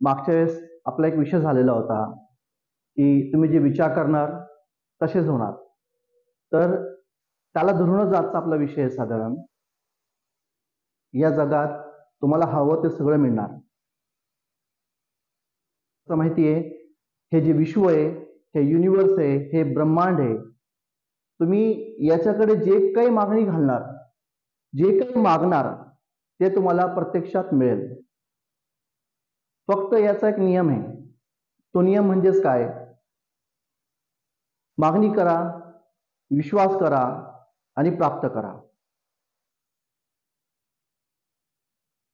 मागच्या वेळेस आपला एक विषय झालेला होता की तुम्ही जे विचार करणार तसेच होणार. तर त्याला धरूनच आजचा आपला विषय आहे. साधारण या जगात तुम्हाला हवं ते सगळं मिळणार. असं माहिती आहे, हे जे विश्व आहे, हे युनिवर्स आहे, हे ब्रह्मांड आहे, तुम्ही याच्याकडे जे काही मागणी घालणार, जे काही मागणार ते तुम्हाला प्रत्यक्षात मिळेल. फक्त याचा एक नियम आहे. तो नियम म्हणजेच काय? मागणी करा, विश्वास करा आणि प्राप्त करा.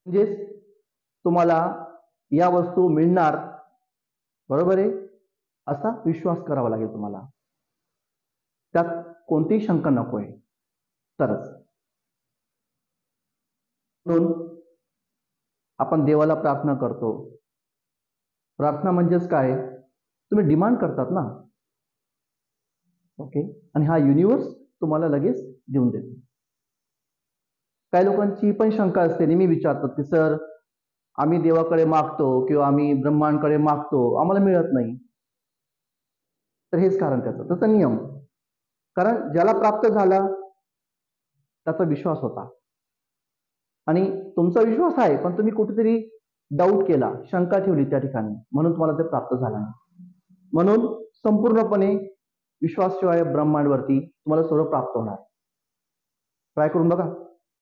म्हणजेच तुम्हाला या वस्तू मिळणार, बरोबर आहे, असा विश्वास करावा लागेल तुम्हाला. त्यात कोणतीही शंका नको आहे तरच. म्हणून आपण देवाला प्रार्थना करतो. प्रार्थना म्हणजेच काय? तुम्ही डिमांड करतात ना, ओके, आणि हा युनिवर्स तुम्हाला लगेच देऊन देतो. काही लोकांची पण शंका असते, नेहमी विचारतात की सर, आम्ही देवाकडे मागतो किंवा आम्ही ब्रह्मांडकडे मागतो, आम्हाला मिळत नाही. तर हेच कारण त्याचा नियम. कारण ज्याला प्राप्त झाला त्याचा विश्वास होता आणि तुमचा विश्वास आहे, पण तुम्ही कुठेतरी डाऊट केला, शंका ठेवली त्या ठिकाणी, म्हणून तुम्हाला ते प्राप्त झालं नाही. म्हणून संपूर्णपणे विश्वासशिवाय ब्रह्मांडवरती तुम्हाला सर्व प्राप्त होणार. ट्राय करून बघा.